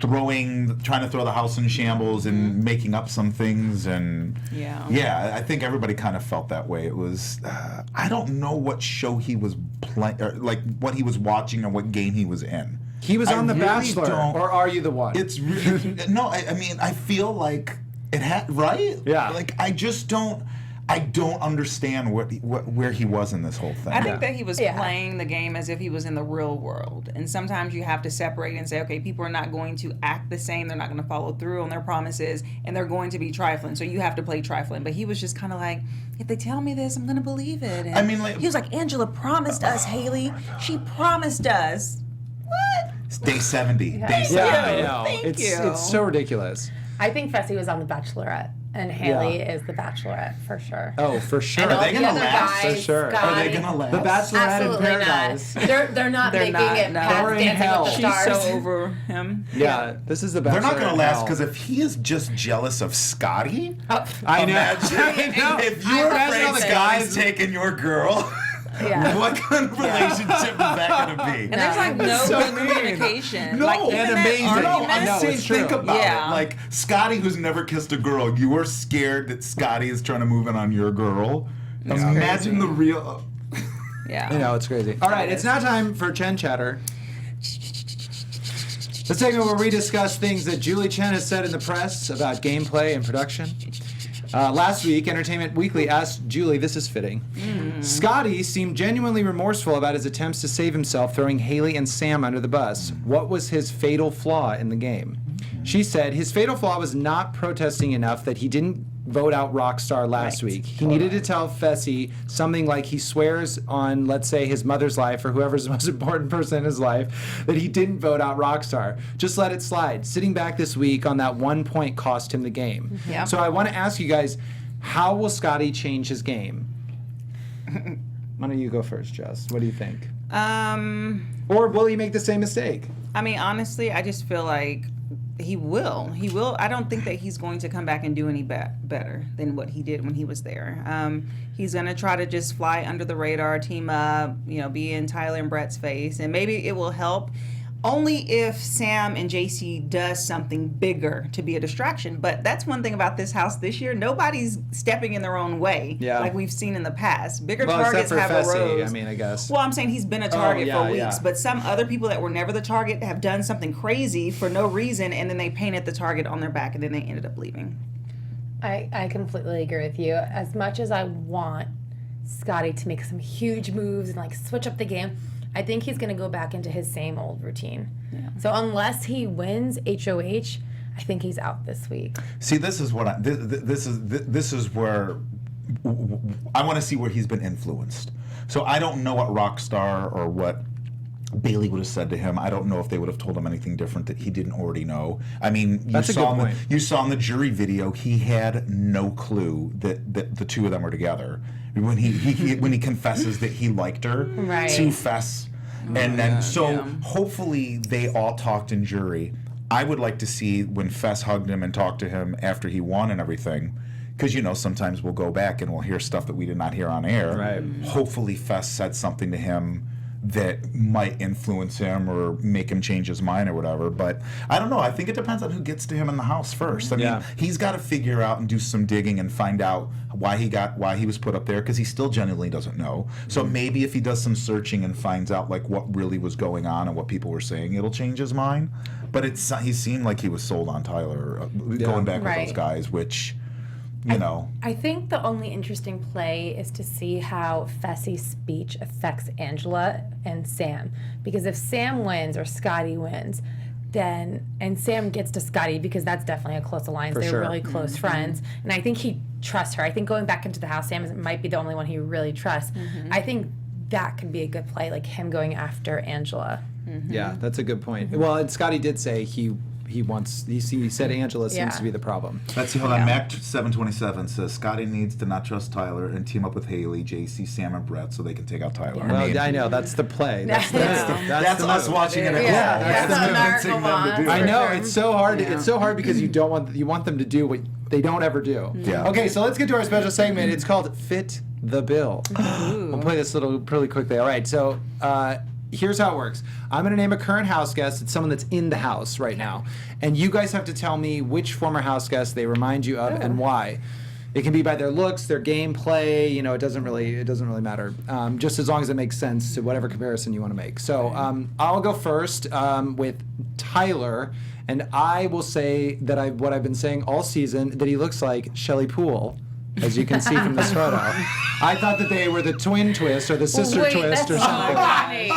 to throw the house in shambles and making up some things? And yeah, I think everybody kind of felt that way. It was I don't know what show he was playing, or like what he was watching, or what game he was in. He was on The Bachelor, or are you the one? It's really, no. I mean, I feel like it had right. Yeah. Like I just don't. I don't understand where he was in this whole thing. I think that he was playing the game as if he was in the real world. And sometimes you have to separate and say, okay, people are not going to act the same. They're not going to follow through on their promises, and they're going to be trifling. So you have to play trifling. But he was just kind of like, if they tell me this, I'm going to believe it. And I mean, like, he was like, Angela promised us, Haley. She promised us. What? It's day 70. Yeah. Day 70. Yeah, I know. Thank it's you. It's so ridiculous. I think Fessy was on The Bachelorette, and Haley is The Bachelorette for sure. Oh, for sure. And all they the gonna other last? guys, For sure. Scottie, Are they gonna last? The Bachelorette in Absolutely Paradise. not. They're not They're making not, it no. past They're in Dancing hell. with the She's Stars. so over him. Yeah, this is the Bachelorette. They're not going to last hell. because if he is just jealous of Scottie, I know. imagine I know. if you're Imagine all afraid the Scottie's guys. taking your girl. Yeah. What kind of relationship is that going to be? And there's like no So good mean. communication. No, like, even and that amazing. No, argument- I'm No, saying it's true. think about Yeah. it. Like Scottie, who's never kissed a girl, you are scared that Scottie is trying to move in on your girl. Imagine the real. Yeah. You know, it's crazy. All right, it's now time for Chen Chatter. The segment where we discuss things that Julie Chen has said in the press about gameplay and production. Last week, Entertainment Weekly asked Julie, this is fitting, Scottie seemed genuinely remorseful about his attempts to save himself throwing Haley and Sam under the bus. What was his fatal flaw in the game? She said his fatal flaw was not protesting enough that he didn't vote out Rockstar last week. He needed to tell Fessy something like he swears on, let's say, his mother's life or whoever's the most important person in his life that he didn't vote out Rockstar. Just let it slide. Sitting back this week on that 1 point cost him the game. Yeah. So I want to ask you guys, how will Scottie change his game? Why don't you go first, Jess? What do you think? Or will he make the same mistake? I mean, honestly, I just feel like he will. He will. I don't think that he's going to come back and do any better than what he did when he was there. He's going to try to just fly under the radar, team up, be in Tyler and Brett's face. And maybe it will help only if Sam and JC does something bigger to be a distraction. But that's one thing about this house this year. Nobody's stepping in their own way like we've seen in the past. Bigger targets have Fessy, arose. I mean, I guess. Well, I'm saying he's been a target for weeks, yeah. but some other people that were never the target have done something crazy for no reason, and then they painted the target on their back, and then they ended up leaving. I completely agree with you. As much as I want Scottie to make some huge moves and like switch up the game, I think he's going to go back into his same old routine. Yeah. So unless he wins HOH, I think he's out this week. See, this is what this is where I want to see where he's been influenced. So I don't know what Rockstar or what Bailey would have said to him. I don't know if they would have told him anything different that he didn't already know. I mean, That's a good point. You saw in the jury video, he had no clue that the two of them were together. When he confesses that he liked her to Fess, and then hopefully they all talked in jury. I would like to see when Fess hugged him and talked to him after he won and everything. Because, sometimes we'll go back and we'll hear stuff that we did not hear on air. Right. Hopefully Fess said something to him that might influence him or make him change his mind or whatever. But I don't know. I think it depends on who gets to him in the house first. I mean, he's got to figure out and do some digging and find out why he was put up there, because he still genuinely doesn't know. So maybe if he does some searching and finds out like what really was going on and what people were saying, it'll change his mind. But he seemed like he was sold on Tyler, going back with those guys, which... I think the only interesting play is to see how Fessy's speech affects Angela and Sam. Because if Sam wins or Scottie wins, and Sam gets to Scottie because that's definitely a close alliance. For They're sure. really close friends. And I think he trusts her. I think going back into the house, Sam might be the only one he really trusts. I think that could be a good play, like him going after Angela. Yeah, that's a good point. Well, and Scottie did say he said Angela seems Yeah. to be the problem. Let's see. Hold on. Mac 727 says Scottie needs to not trust Tyler and team up with Haley, JC, Sam, and Brett so they can take out Tyler. Yeah. Well, I know that's the play. That's That's the us move. watching it at home. Yeah, That's that's us the convincing miracle them to do I it. know it's so hard. It's so hard because you want them to do what they don't ever do. Yeah. Okay, so let's get to our special segment. It's called Fit the Bill. We'll play this really quickly. All right, so here's how it works. I'm going to name a current house guest. It's someone that's in the house right now, and you guys have to tell me which former house guest they remind you of and why. It can be by their looks, their gameplay. You know, it doesn't really matter. Just as long as it makes sense to whatever comparison you want to make. So I'll go first with Tyler, and I will say that what I've been saying all season, that he looks like Shelley Poole, as you can see from this photo. I thought that they were the twin twist or the sister Wait, twist or that's something. so funny.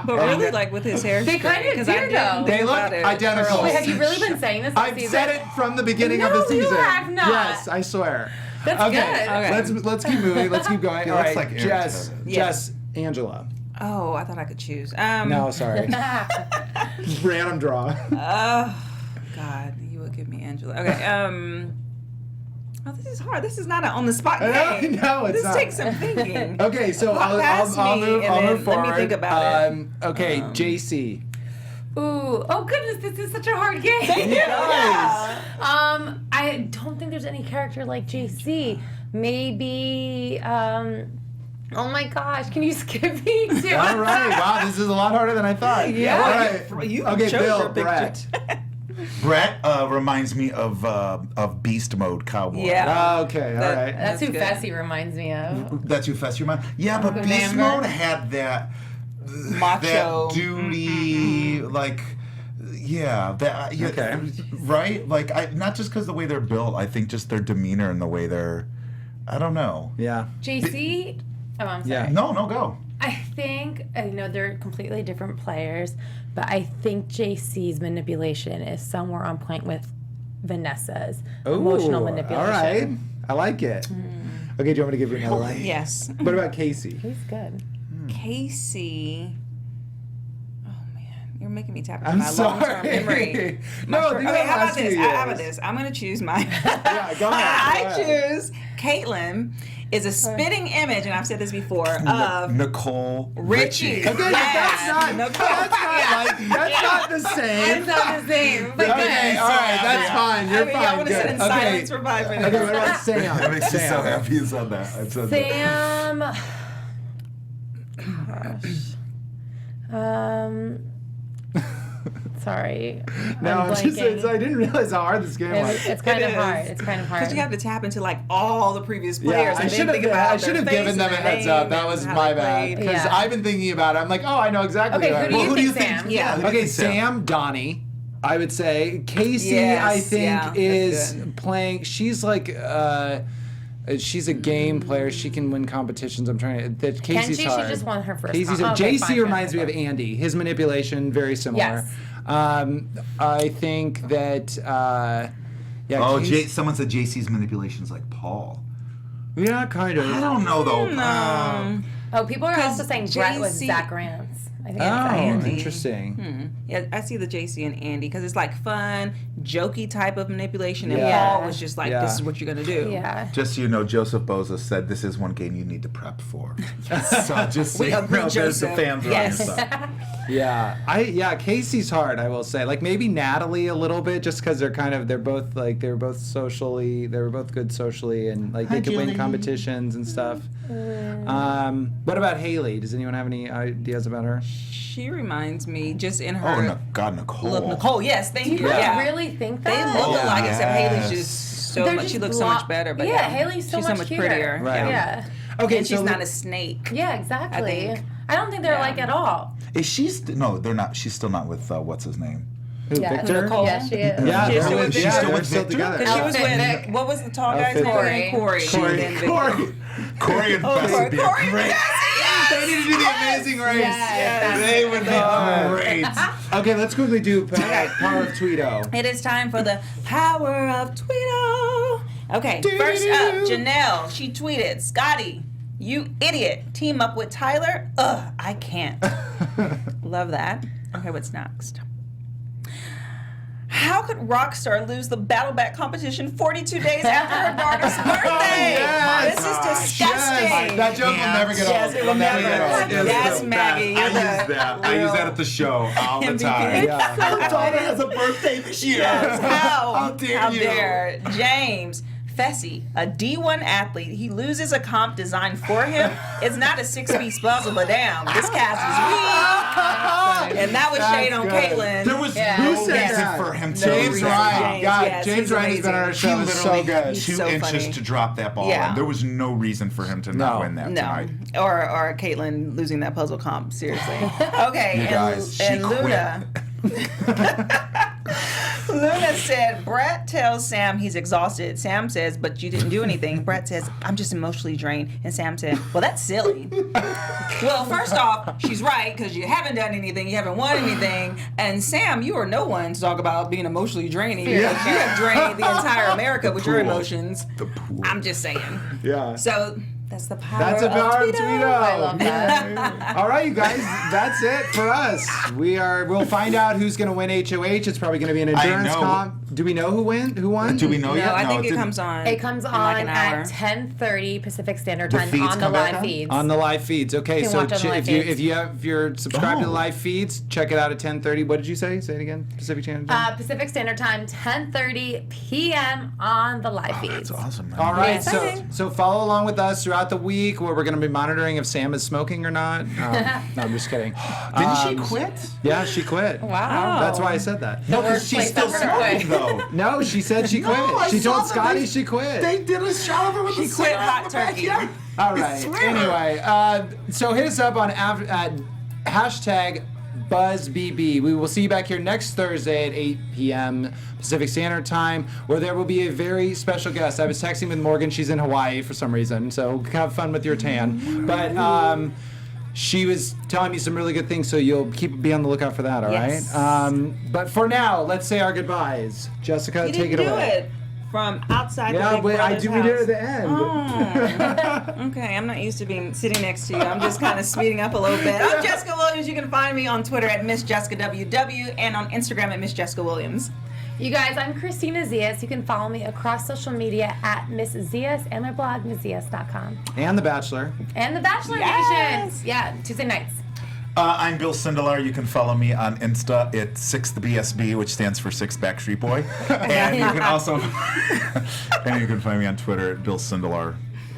But really, like with his hair, They kind of do, though. They look identical. Wait, have you really been saying this all I've season? said it from the beginning of No, the season. you have not. Yes, I swear. That's okay. good. Okay. Let's keep moving. Let's keep going. He All looks right, like Aaron Jess, Taylor. Jess, Angela. Oh, I thought I could choose. No, sorry. Random draw. God, you would give me Angela. Okay. Oh, this is hard. This is not an on the spot game. No, it's this not. takes some thinking. Okay, so Walk past I'll me move. and I'll then move forward. let me think about it. Okay, JC. Ooh, oh goodness, this is such a hard game. Guys. I don't think there's any character like JC. Maybe, oh my gosh, can you skip me too? All right. Wow, this is a lot harder than I thought. Yeah. All right. You Okay, chose Bill, your picture. Brett. Brett reminds me of Beast Mode Cowboy. Yeah. Okay. All That- right. That's who good. Fessy reminds me of. That's who Fess your mind. Yeah, but Uncle Beast Amber. Mode had that Macho. that duty like. Yeah, that yeah, Okay. right? Like not just because the way they're built, I think just their demeanor and the way they're I don't know. Yeah. JC, oh, I'm sorry. Yeah. No, go. I think, I know they're completely different players, but I think JC's manipulation is somewhere on point with Vanessa's emotional Ooh, manipulation. All right. I like it. Okay, do you want me to give you another one? Yes. What about Casey? He's good. Casey. Oh man, you're making me tap into I'm my long-term sorry. memory. No, do okay, that how about last few this? How about years. this? I'm gonna choose mine. Yeah, go ahead. I choose Caitlin. Is a spitting image, and I've said this before, of Nicole Richie. Okay, that's not. No, That's not the same. It's not the same. But Okay, all right, that's fine. You're I mean, y'all fine. would have Good. sit in Okay. silence for 5 minutes. Okay, what about Sam? That makes me so Sam. happy you said that. I said that. Sam. Sorry. No, I'm I'm just. blanking. I didn't realize how hard this game was. It's kind It of is. hard. It's kind of hard. Because you have to tap into like all the previous Yeah, players. I and should then think have. about I should have their given face them a and their heads up. name That was and how my they bad. played. Because Yeah. I've been thinking about it. I'm like, oh, I know exactly. Okay, what who I do mean. you think, Sam? Yeah. Who do you Okay, think, Sam? Sam, Donnie, I would say. Casey, Yes, I think, yeah, that's is good. playing. She's like, she's a game player. She can win competitions. I'm trying to. That Casey's she? She hard. just won her first Casey's con- okay, JC fine, reminds fine, me of Andy. His manipulation very similar. Yes. I think that. Yeah. Oh, Casey- someone said JC's manipulation's like Paul. Yeah, kind of. I don't know though. Oh, people are also saying Brett was JC Zach Rance. I think Oh, it's Andy. interesting. Yeah, I see the JC and Andy because it's like fun, jokey type of manipulation, and Yeah. Paul was just like, Yeah. "This is what you're gonna do." Yeah. Just so you know, Joseph Boza said this is one game you need to prep for. So just so We you agree, know, there's the Joseph. fans Yes. on your side. Yeah, Casey's hard, I will say. Like maybe Natalie a little bit, just because they're both good socially, and like they could win competitions and stuff. What about Haley? Does anyone have any ideas about her? She reminds me just in Oh, her no, God, Nicole. look. Nicole, yes, thank Do you. you guys Yeah. really think They that? look Yeah. alike, except Haley's Yes. just so They're much. just She looks so much better. But yeah, Haley's so she's much so much cuter. prettier. Right. Yeah. Okay, And she's so not a snake. Yeah, exactly. I think. I don't think they're Yeah. like at all. Is she? No, they're not. She's still not with what's his name? Who, Yeah. Victor? Nicole? Yeah, she is. Yeah, She's they're still with- with yeah, Victor? they're still Victor? together. Because she was Outfit with Vic. what was the tall guy's Outfit name? Vic. Corey. and then Victor. Corey and Oh, Fess would be Corey. great. Yes, They need to do the Amazing Race. Yes. They would be great. Okay, let's quickly do Power of Tweedo. It is time for the Power of Tweedo. Okay, first up, Janelle. She tweeted, Scottie, you idiot. Team up with Tyler? Ugh, I can't. Love that. Okay, what's next? How could Rockstar lose the battle back competition 42 days after her daughter's birthday? yes. This is disgusting. Yes. That joke will never get old. Yes, it will never get old. Yes, the Maggie. best. I use that at the show all the MVP. time. Yeah. My daughter has a birthday this year. Yes, How dare you? dare James Fessy, a D1 athlete, he loses a comp designed for him. It's not a six-piece puzzle, but damn, this cast is weak. And that was shade on good. Caitlyn. There was Yeah. no Who said reason that? for him to James lose Ryan. God, Yes, James he's Ryan has been on our amazing. show. He He's literally so good. had He's 2 so inches funny. to drop that ball, Yeah. and there was no reason for him to not No. win that No, tonight. or Caitlyn losing that puzzle comp. Seriously. Okay, You guys, she and Luna. Luna said, Brett tells Sam he's exhausted. Sam says, but you didn't do anything. Brett says, I'm just emotionally drained. And Sam said, well, that's silly. Well, first off, she's right, because you haven't done anything. You haven't won anything. And Sam, you are no one to talk about being emotionally draining. You have drained the entire America with your pool. emotions. The pool. I'm just saying. Yeah. So that's the power That's a Power of Tweedo. I love that. All right, you guys, that's it for us. We'll find out who's going to win HOH. It's probably going to be an endurance know. comp. Do we know who won? Do we know No, yet? I think it didn't. comes on. It comes in on like an hour. at 10:30 Pacific Standard The Time feeds on the come back live on? feeds. On the live feeds. Okay, You can so watch on the live if feeds. you're subscribed to the Oh. live feeds, check it out at 10:30. What did you say? Say it again. Pacific Channel. Pacific Standard Time, 10:30 p.m. on the live feeds. That's awesome, man. All right, Exciting. so follow along with us throughout the week where we're going to be monitoring if Sam is smoking or not. No, I'm just kidding. Didn't she quit? Yeah, she quit. Wow. That's why I said that. No, worst because she's place still ever to quit. smoking, though. No, she said she quit. I She saw told that Scottie they- she quit. They did a shot of her with She a quit cigarette hot in the turkey. backyard. All I right. swear. Anyway, so hit us up on at hashtag BuzzBB. We will see you back here next Thursday at 8 p.m. Pacific Standard Time, where there will be a very special guest. I was texting with Morgan. She's in Hawaii for some reason, so have fun with your tan. But she was telling me some really good things, so you'll be on the lookout for that, all right? Yes. But for now, let's say our goodbyes. Jessica, You take didn't it do away. it from outside Yeah, the Big but I Brother's do. We did it at house. the end. Okay, I'm not used to being sitting next to you. I'm just kind of speeding up a little bit. I'm Jessica Williams. You can find me on Twitter at Miss Jessica WW and on Instagram at Miss Jessica Williams. You guys, I'm Kristina Zias. You can follow me across social media at Miss Zias and my blog, MissZias.com. And The Bachelor. And The Bachelor Yes. Nation. Yeah, Tuesday nights. I'm Bill Sindelar. You can follow me on Insta. It's 6thBSB, which stands for Six Backstreet Boy. And you can also and you can find me on Twitter at Bill Sindelar.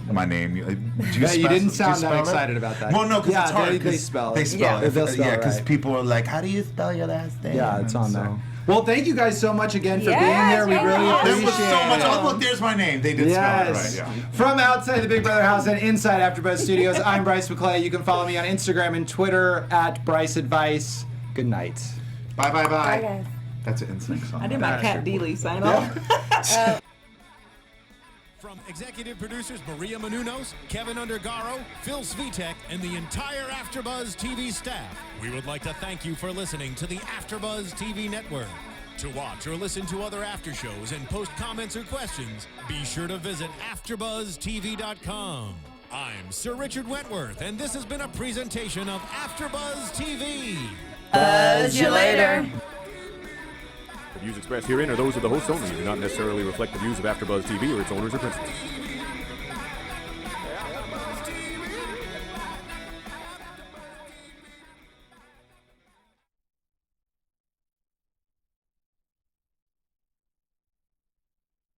My name. Yeah, you didn't sound that excited about that. Well, no, because Yeah, it's hard. they 'cause spell it. They spell Yeah, it. they'll spell it because right. people are like, "How do you spell your last name?" Yeah, it's on So- there. Well, thank you guys so much again for being Yes, here. We thank really you. appreciate There was it. so much. Oh, look, there's my name. They did spell it right. Yeah. From outside the Big Brother house and inside AfterBuzz Studios, I'm Bryce McLeay. You can follow me on Instagram and Twitter at Bryce Advice. Good night. Bye, bye, bye. Bye, guys. That's an instinct song. I did my Cat Dealey sign off. From executive producers Maria Menounos, Kevin Undergaro, Phil Svitek, and the entire AfterBuzz TV staff, we would like to thank you for listening to the AfterBuzz TV network. To watch or listen to other after shows and post comments or questions, be sure to visit AfterBuzzTV.com. I'm Sir Richard Wentworth, and this has been a presentation of AfterBuzz TV. Buzz you later. The views expressed herein are those of the hosts only and do not necessarily reflect the views of AfterBuzz TV or its owners or principals.